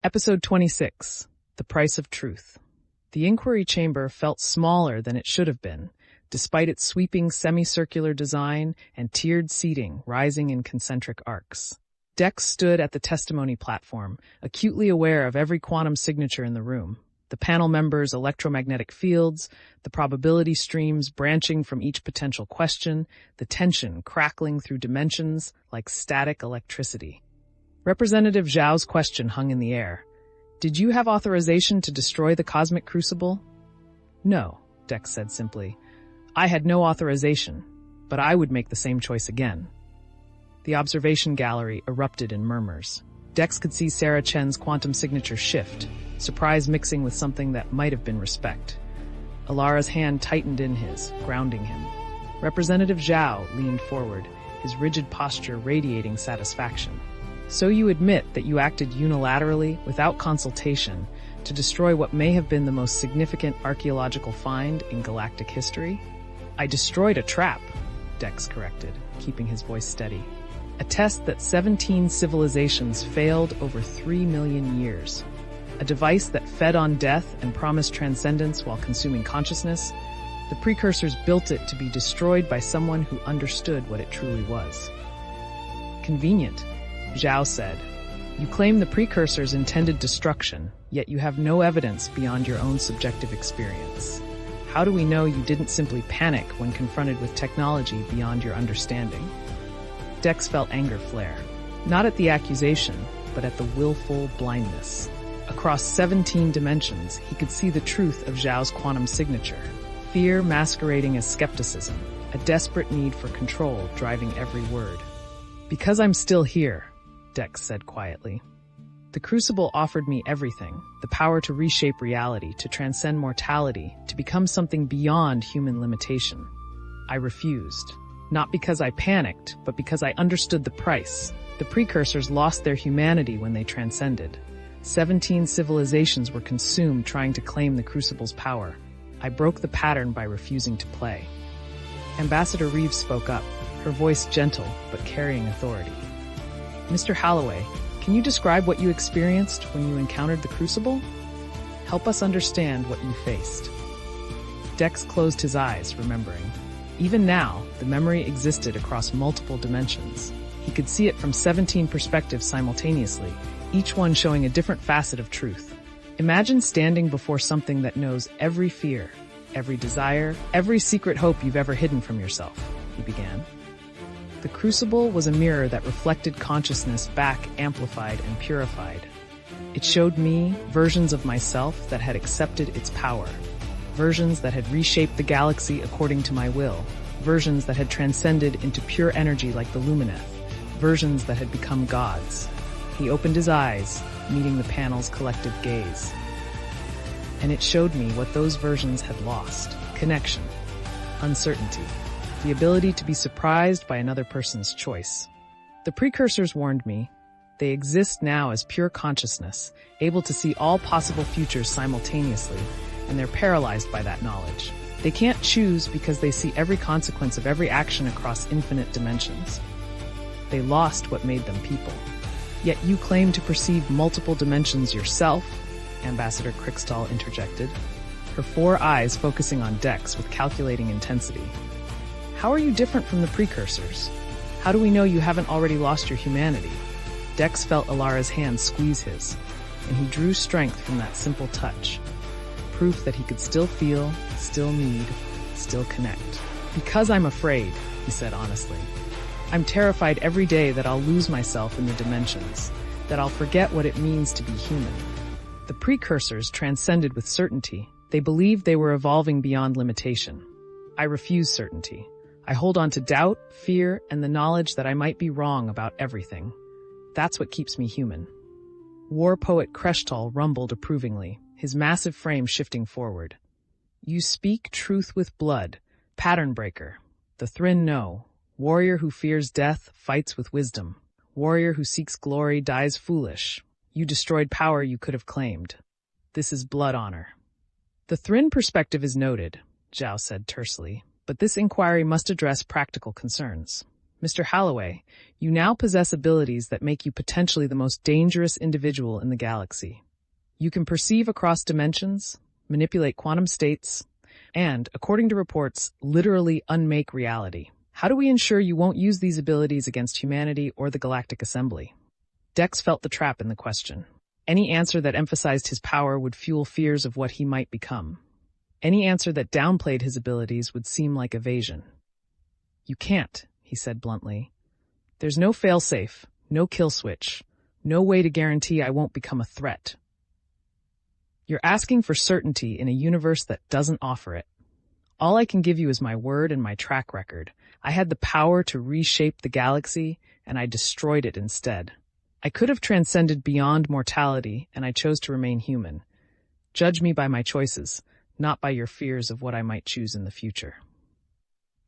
Episode 26, The Price of Truth. The inquiry chamber felt smaller than it should have been, despite its sweeping semicircular design and tiered seating rising in concentric arcs. Dex stood at the testimony platform, acutely aware of every quantum signature in the room. The panel members' electromagnetic fields, the probability streams branching from each potential question, the tension crackling through dimensions like static electricity. Representative Zhao's question hung in the air. Did you have authorization to destroy the Cosmic Crucible? No, Dex said simply. I had no authorization, but I would make the same choice again. The observation gallery erupted in murmurs. Dex could see Sarah Chen's quantum signature shift, surprise mixing with something that might have been respect. Elara's hand tightened in his, grounding him. Representative Zhao leaned forward, his rigid posture radiating satisfaction. So you admit that you acted unilaterally, without consultation, to destroy what may have been the most significant archaeological find in galactic history? I destroyed a trap, Dex corrected, keeping his voice steady. A test that 17 civilizations failed over 3 million years. A device that fed on death and promised transcendence while consuming consciousness. The precursors built it to be destroyed by someone who understood what it truly was. Convenient, Zhao said. You claim the precursors intended destruction, yet you have no evidence beyond your own subjective experience. How do we know you didn't simply panic when confronted with technology beyond your understanding? Dex felt anger flare, not at the accusation, but at the willful blindness. Across 17 dimensions, he could see the truth of Zhao's quantum signature, fear masquerading as skepticism, a desperate need for control driving every word. Because I'm still here, Dex said quietly. The Crucible offered me everything, the power to reshape reality, to transcend mortality, to become something beyond human limitation. I refused. Not because I panicked, but because I understood the price. The precursors lost their humanity when they transcended. 17 civilizations were consumed trying to claim the Crucible's power. I broke the pattern by refusing to play. Ambassador Reeves spoke up, her voice gentle but carrying authority. Mr. Holloway, can you describe what you experienced when you encountered the Crucible? Help us understand what you faced. Dex closed his eyes, remembering. Even now, the memory existed across multiple dimensions. He could see it from 17 perspectives simultaneously, each one showing a different facet of truth. Imagine standing before something that knows every fear, every desire, every secret hope you've ever hidden from yourself, he began. The Crucible was a mirror that reflected consciousness back, amplified and purified. It showed me versions of myself that had accepted its power. Versions that had reshaped the galaxy according to my will. Versions that had transcended into pure energy like the Lumineth. Versions that had become gods. He opened his eyes, meeting the panel's collective gaze. And it showed me what those versions had lost. Connection. Uncertainty. The ability to be surprised by another person's choice. The precursors warned me. They exist now as pure consciousness, able to see all possible futures simultaneously, and they're paralyzed by that knowledge. They can't choose because they see every consequence of every action across infinite dimensions. They lost what made them people. Yet you claim to perceive multiple dimensions yourself, Ambassador Crixtall interjected, her 4 eyes focusing on Dex with calculating intensity. How are you different from the precursors? How do we know you haven't already lost your humanity? Dex felt Elara's hand squeeze his, and he drew strength from that simple touch. Proof that he could still feel, still need, still connect. Because I'm afraid, he said honestly. I'm terrified every day that I'll lose myself in the dimensions, that I'll forget what it means to be human. The precursors transcended with certainty. They believed they were evolving beyond limitation. I refuse certainty. I hold on to doubt, fear, and the knowledge that I might be wrong about everything. That's what keeps me human. War poet Creshtal rumbled approvingly, his massive frame shifting forward. You speak truth with blood, pattern breaker. The Thryn know. Warrior who fears death fights with wisdom. Warrior who seeks glory dies foolish. You destroyed power you could have claimed. This is blood honor. The Thryn perspective is noted, Zhao said tersely, but this inquiry must address practical concerns. Mr. Holloway, you now possess abilities that make you potentially the most dangerous individual in the galaxy. You can perceive across dimensions, manipulate quantum states, and, according to reports, literally unmake reality. How do we ensure you won't use these abilities against humanity or the Galactic Assembly? Dex felt the trap in the question. Any answer that emphasized his power would fuel fears of what he might become. Any answer that downplayed his abilities would seem like evasion. You can't, he said bluntly. There's no failsafe, no kill switch, no way to guarantee I won't become a threat. You're asking for certainty in a universe that doesn't offer it. All I can give you is my word and my track record. I had the power to reshape the galaxy, and I destroyed it instead. I could have transcended beyond mortality, and I chose to remain human. Judge me by my choices, not by your fears of what I might choose in the future.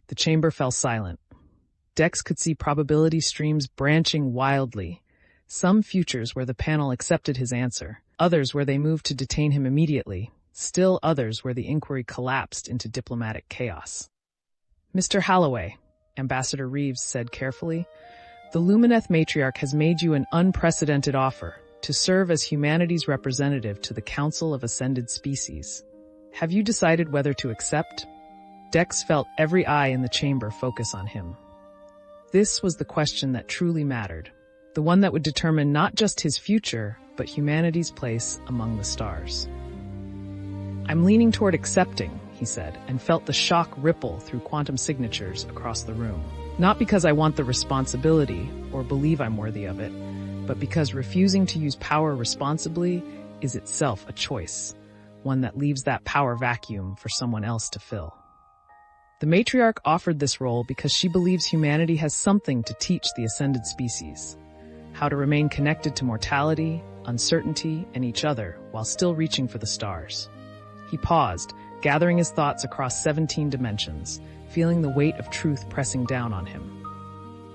The chamber fell silent. Dex could see probability streams branching wildly, some futures where the panel accepted his answer, others where they moved to detain him immediately, still others where the inquiry collapsed into diplomatic chaos. Mr. Holloway, Ambassador Reeves said carefully, the Lumineth Matriarch has made you an unprecedented offer to serve as humanity's representative to the Council of Ascended Species. Have you decided whether to accept? Dex felt every eye in the chamber focus on him. This was the question that truly mattered, the one that would determine not just his future, but humanity's place among the stars. I'm leaning toward accepting, he said, and felt the shock ripple through quantum signatures across the room. Not because I want the responsibility or believe I'm worthy of it, but because refusing to use power responsibly is itself a choice, one that leaves that power vacuum for someone else to fill. The matriarch offered this role because she believes humanity has something to teach the ascended species, how to remain connected to mortality, uncertainty, and each other while still reaching for the stars. He paused, gathering his thoughts across 17 dimensions, feeling the weight of truth pressing down on him.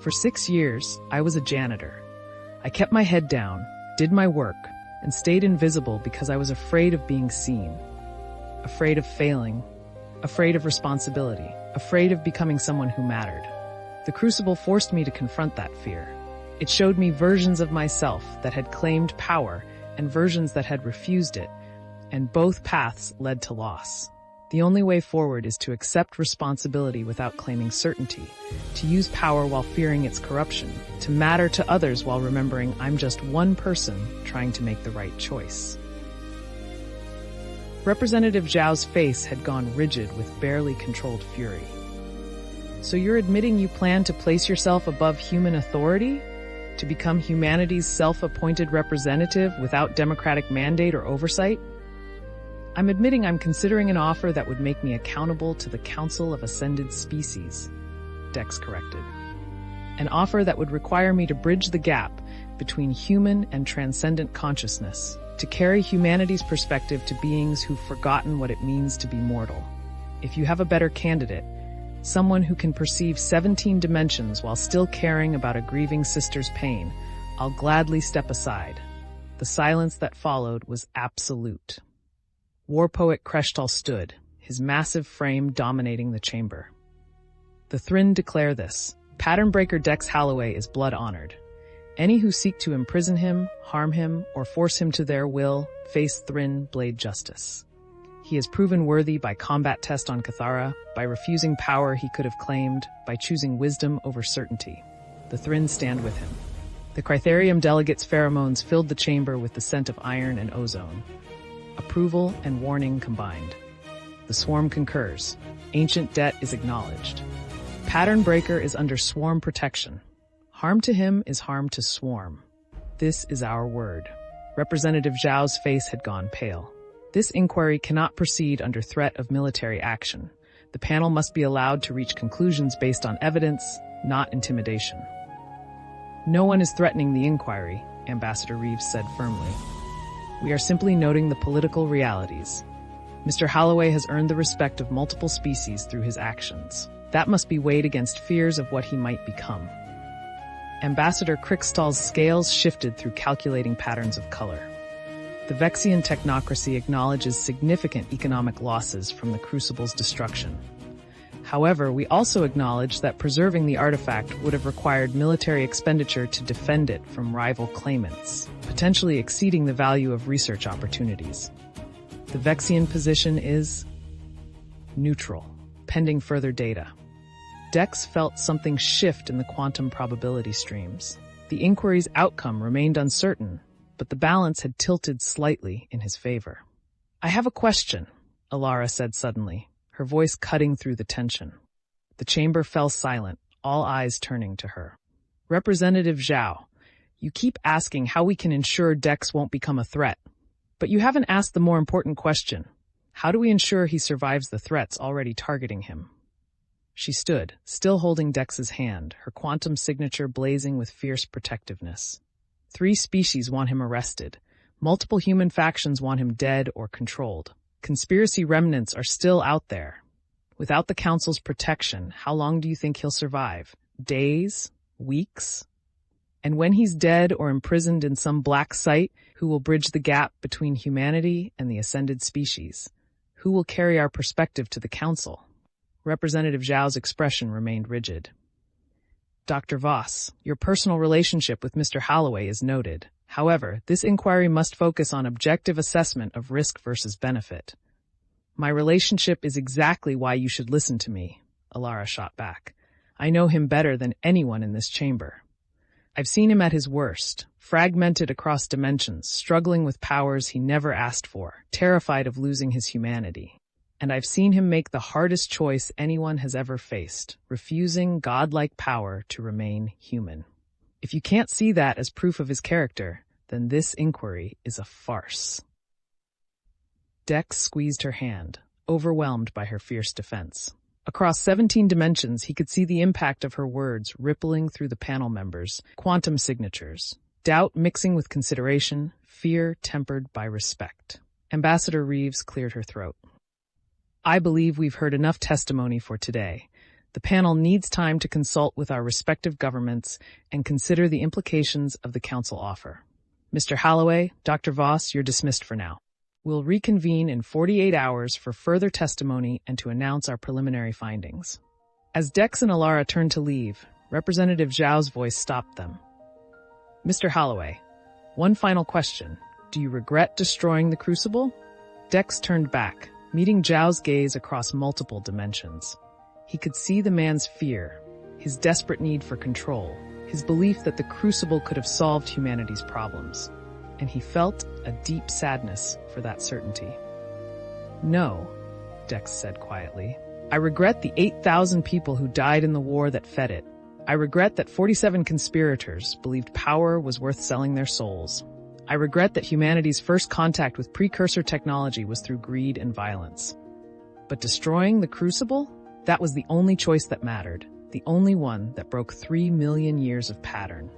For 6 years, I was a janitor. I kept my head down, did my work, and stayed invisible because I was afraid of being seen, afraid of failing, afraid of responsibility, afraid of becoming someone who mattered. The Crucible forced me to confront that fear. It showed me versions of myself that had claimed power and versions that had refused it, and both paths led to loss. The only way forward is to accept responsibility without claiming certainty, to use power while fearing its corruption, to matter to others while remembering I'm just one person trying to make the right choice. Representative Zhao's face had gone rigid with barely controlled fury. So you're admitting you plan to place yourself above human authority? To become humanity's self-appointed representative without democratic mandate or oversight? I'm admitting I'm considering an offer that would make me accountable to the Council of Ascended Species, Dex corrected. An offer that would require me to bridge the gap between human and transcendent consciousness, to carry humanity's perspective to beings who've forgotten what it means to be mortal. If you have a better candidate, someone who can perceive 17 dimensions while still caring about a grieving sister's pain, I'll gladly step aside. The silence that followed was absolute. War poet Kreshtal stood, his massive frame dominating the chamber. The Thryn declare this: Pattern breaker Dex Holloway is blood honored. Any who seek to imprison him, harm him, or force him to their will face Thryn blade justice. He is proven worthy by combat test on Cathara, by refusing power he could have claimed, by choosing wisdom over certainty. The Thryn stand with him. The Critharium delegates' pheromones filled the chamber with the scent of iron and ozone. Approval and warning combined. The swarm concurs. Ancient debt is acknowledged. Pattern breaker is under swarm protection. Harm to him is harm to swarm. This is our word. Representative Zhao's face had gone pale. This inquiry cannot proceed under threat of military action. The panel must be allowed to reach conclusions based on evidence, not intimidation. No one is threatening the inquiry, Ambassador Reeves said firmly. We are simply noting the political realities. Mr. Holloway has earned the respect of multiple species through his actions. That must be weighed against fears of what he might become. Ambassador Krixtal's scales shifted through calculating patterns of color. The Vexian technocracy acknowledges significant economic losses from the Crucible's destruction. However, we also acknowledge that preserving the artifact would have required military expenditure to defend it from rival claimants, potentially exceeding the value of research opportunities. The Vexian position is neutral, pending further data. Dex felt something shift in the quantum probability streams. The inquiry's outcome remained uncertain, but the balance had tilted slightly in his favor. "I have a question," Elara said suddenly, her voice cutting through the tension. The chamber fell silent, all eyes turning to her. "Representative Zhao, you keep asking how we can ensure Dex won't become a threat. But you haven't asked the more important question. How do we ensure he survives the threats already targeting him?" She stood, still holding Dex's hand, her quantum signature blazing with fierce protectiveness. 3 species want him arrested. Multiple human factions want him dead or controlled. Conspiracy remnants are still out there. Without the Council's protection, how long do you think he'll survive? Days? Weeks? And when he's dead or imprisoned in some black site, who will bridge the gap between humanity and the ascended species? Who will carry our perspective to the Council? Representative Zhao's expression remained rigid. "Dr. Voss, your personal relationship with Mr. Holloway is noted. However, this inquiry must focus on objective assessment of risk versus benefit." "My relationship is exactly why you should listen to me," Elara shot back. "I know him better than anyone in this chamber. I've seen him at his worst, fragmented across dimensions, struggling with powers he never asked for, terrified of losing his humanity. And I've seen him make the hardest choice anyone has ever faced, refusing godlike power to remain human. If you can't see that as proof of his character, then this inquiry is a farce." Dex squeezed her hand, overwhelmed by her fierce defense. Across 17 dimensions, he could see the impact of her words rippling through the panel members' quantum signatures, doubt mixing with consideration, fear tempered by respect. Ambassador Reeves cleared her throat. "I believe we've heard enough testimony for today. The panel needs time to consult with our respective governments and consider the implications of the Council offer. Mr. Holloway, Dr. Voss, you're dismissed for now. We'll reconvene in 48 hours for further testimony and to announce our preliminary findings." As Dex and Elara turned to leave, Representative Zhao's voice stopped them. "Mr. Holloway, one final question. Do you regret destroying the Crucible?" Dex turned back, meeting Zhao's gaze across multiple dimensions. He could see the man's fear, his desperate need for control, his belief that the Crucible could have solved humanity's problems, and he felt a deep sadness for that certainty. "No," Dex said quietly. "I regret the 8,000 people who died in the war that fed it. I regret that 47 conspirators believed power was worth selling their souls. I regret that humanity's first contact with precursor technology was through greed and violence. But destroying the Crucible? That was the only choice that mattered, the only one that broke 3 million years of pattern.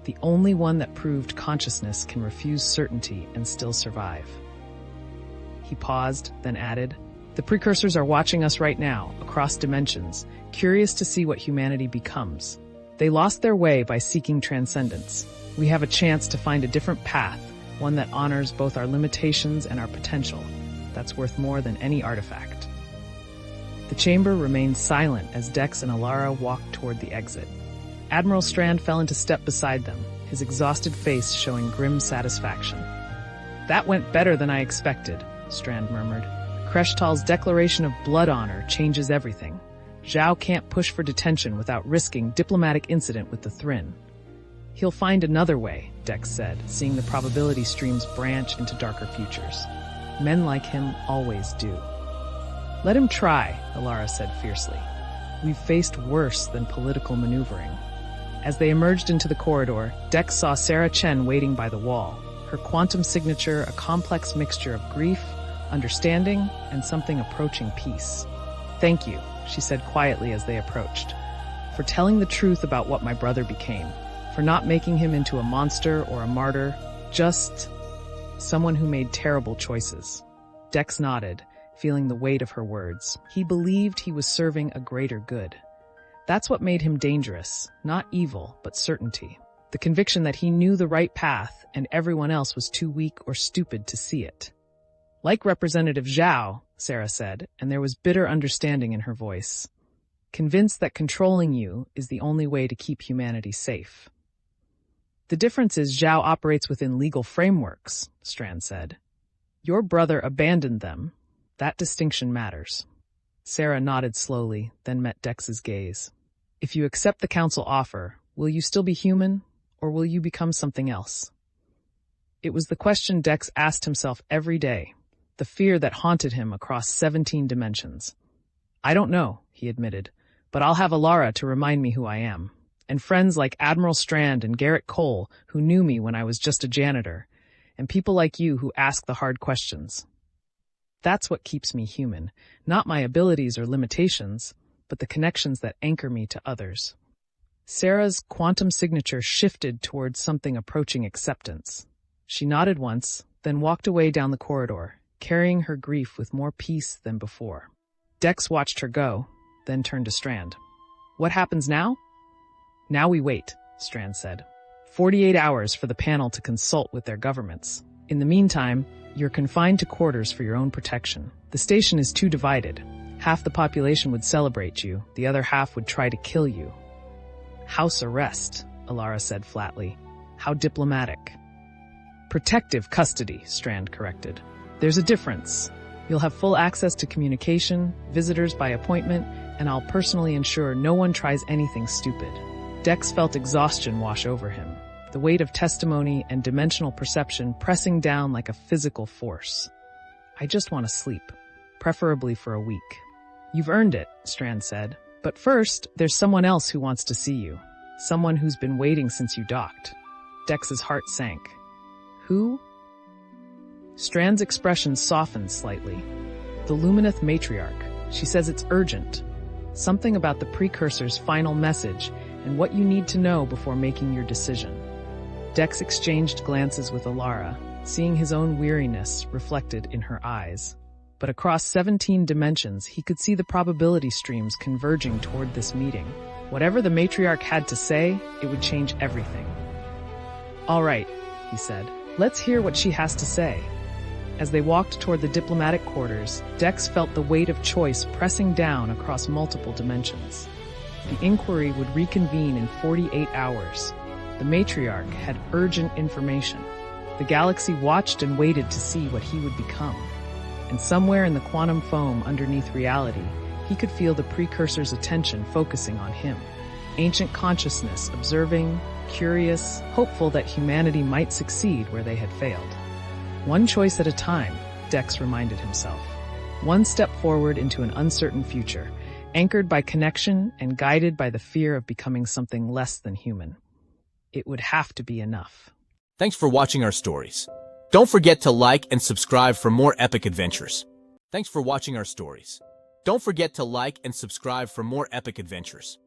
The only one that proved consciousness can refuse certainty and still survive." He paused, then added, "The precursors are watching us right now, across dimensions, curious to see what humanity becomes. They lost their way by seeking transcendence. We have a chance to find a different path, one that honors both our limitations and our potential. That's worth more than any artifact." The chamber remained silent as Dex and Elara walked toward the exit. Admiral Strand fell into step beside them, his exhausted face showing grim satisfaction. "That went better than I expected," Strand murmured. "Kreshtal's declaration of blood honor changes everything. Zhao can't push for detention without risking diplomatic incident with the Thrin." "He'll find another way," Dex said, seeing the probability streams branch into darker futures. "Men like him always do." "Let him try," Elara said fiercely. "We've faced worse than political maneuvering." As they emerged into the corridor, Dex saw Sarah Chen waiting by the wall, her quantum signature a complex mixture of grief, understanding, and something approaching peace. "Thank you," she said quietly as they approached, "for telling the truth about what my brother became, for not making him into a monster or a martyr, just someone who made terrible choices." Dex nodded, feeling the weight of her words. He believed he was serving a greater good. That's what made him dangerous, not evil, but certainty. The conviction that he knew the right path and everyone else was too weak or stupid to see it. Like Representative Zhao, Sarah said, and there was bitter understanding in her voice. Convinced that controlling you is the only way to keep humanity safe. The difference is Zhao operates within legal frameworks, Strand said. Your brother abandoned them. That distinction matters. Sarah nodded slowly, then met Dex's gaze. If you accept the council offer, will you still be human, or will you become something else? It was the question Dex asked himself every day, the fear that haunted him across 17 dimensions. I don't know, he admitted, but I'll have Elara to remind me who I am, and friends like Admiral Strand and Garrett Cole who knew me when I was just a janitor, and people like you who ask the hard questions. That's what keeps me human, not my abilities or limitations, but the connections that anchor me to others. Sarah's quantum signature shifted towards something approaching acceptance. She nodded once, then walked away down the corridor, carrying her grief with more peace than before. Dex watched her go, then turned to Strand. What happens now? Now we wait, Strand said. 48 hours for the panel to consult with their governments. In the meantime, you're confined to quarters for your own protection. The station is too divided. Half the population would celebrate you, the other half would try to kill you. House arrest, Elara said flatly. How diplomatic. Protective custody, Strand corrected. There's a difference. You'll have full access to communication, visitors by appointment, and I'll personally ensure no one tries anything stupid. Dex felt exhaustion wash over him, the weight of testimony and dimensional perception pressing down like a physical force. I just want to sleep, preferably for a week. You've earned it, Strand said. But first, there's someone else who wants to see you. Someone who's been waiting since you docked. Dex's heart sank. Who? Strand's expression softened slightly. The Lumineth matriarch. She says it's urgent. Something about the precursor's final message and what you need to know before making your decision. Dex exchanged glances with Elara, seeing his own weariness reflected in her eyes. But across 17 dimensions, he could see the probability streams converging toward this meeting. Whatever the matriarch had to say, it would change everything. All right, he said. Let's hear what she has to say. As they walked toward the diplomatic quarters, Dex felt the weight of choice pressing down across multiple dimensions. The inquiry would reconvene in 48 hours. The matriarch had urgent information. The galaxy watched and waited to see what he would become. And somewhere in the quantum foam underneath reality, he could feel the precursor's attention focusing on him. Ancient consciousness, observing, curious, hopeful that humanity might succeed where they had failed. One choice at a time, Dex reminded himself. One step forward into an uncertain future, anchored by connection and guided by the fear of becoming something less than human. It would have to be enough. Thanks for watching our stories. Don't forget to like and subscribe for more epic adventures. Thanks for watching our stories. Don't forget to like and subscribe for more epic adventures.